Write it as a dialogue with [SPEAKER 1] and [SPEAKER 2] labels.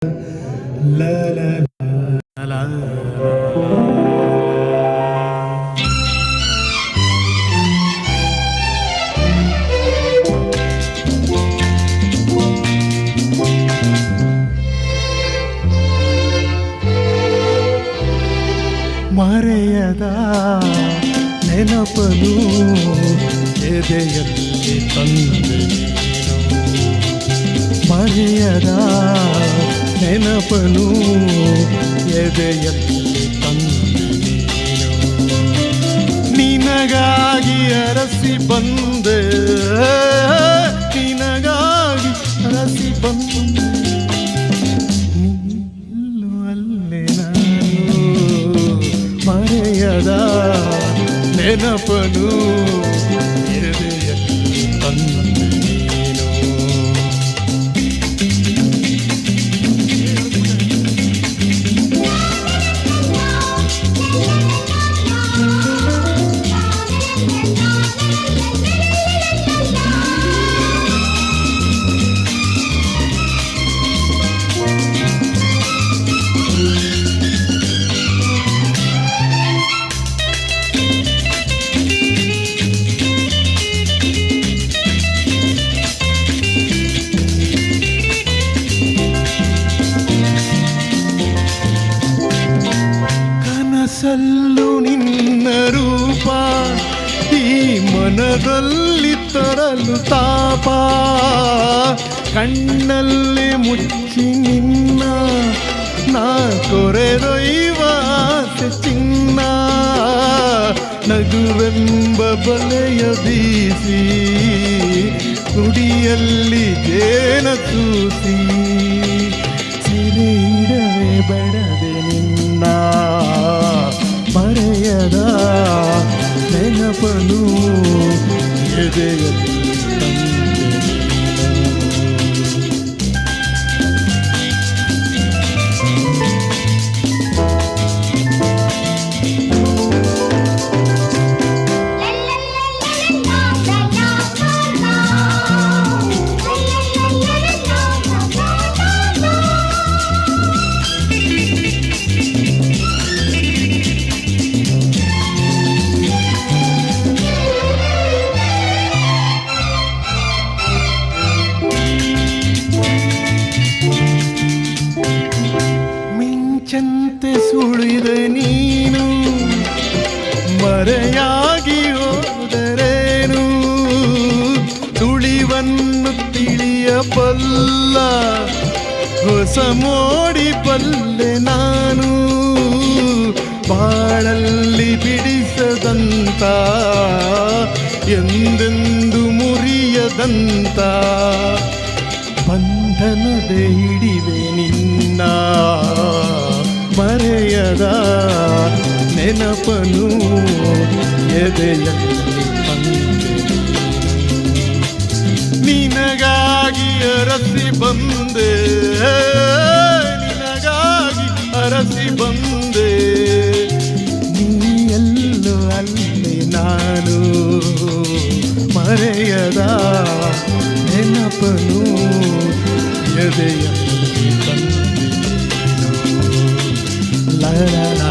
[SPEAKER 1] La la la la ಮರೆಯದ ನೆನಪನು ಎದೆಯಲ್ಲಿ ತಂದೆ ನೀನು. ಮರೆಯದ ನೆನಪನು ಎದೆಯಲ್ಲಿ ತಂದೆ ನೀನು. ನಿನಗಾಗಿ ಅರಸಿ ಬಂದೆ, ನಿನಗಾಗಿ ಅರಸಿ ಬಂದೆ, ನಿಲ್ಲು ಅಲ್ಲೇ ನಾನು. ಮರೆಯದ ನೆನಪನು ಎದೆಯಲ್ಲಿ ತಂದೆ ನೀನು. ಕನಸಲ್ಲು ನಿನ್ನ ರೂಪ ಈ ಮನದಲ್ಲಿ ತರಲು ತಾಪ. ಕಣ್ಣಲ್ಲಿ ಮುಚ್ಚಿ ನಿನ್ನ ನಾ ಕೊರೆದೊಯ್ಯುವ ಆಸೆ ಚಿನ್ನ. ನಗುವೆಂಬ ಬಲೆಯ ಬೀಸಿ ಗುಡಿಯಲ್ಲಿ ಜೇನ ತೂಸಿ ಸಿರಿಡವೇ ಬಡದೆ ನಿನ್ನ. ಮರೆಯದ ನೆನಪನು ಎದೆಯಲ್ಲಿ ತಂದೆ ಮಿಂಚಂತೆ ಸುಳಿದ ನೀನು ಮರೆಯಾಗಿ ಹೋದರೇನು. ತುಳಿವನ್ನು ತಿಳಿಯಬಲ್ಲ ಹೊಸ ಮೋಡಿ ಬಲ್ಲೆ ನಾನು. ಬಾಳಲ್ಲಿ ಬಿಡಿಸದಂತ ಎಂದೆಂದು ಮುರಿಯದಂತ ಬಂಧನದೆ ಹಿಡಿವೆ ನಿನ್ನ. ಮರೆಯದ ನೆನಪನು ಎದೆಯಲ್ಲಿ ತಂದೆ ನಿನಗಾಗಿ ಅರಸಿ ಬಂದೆ, ನಿನಗಾಗಿ ಅರಸಿ ಬಂದೆ. ನೀ ಎಲ್ಲೋ ಅಲ್ಲಿ ನಾನು. ಮರೆಯದ ನೆನಪನು ಎದೆಯಲ್ಲಿ ತಂದೆ. La la la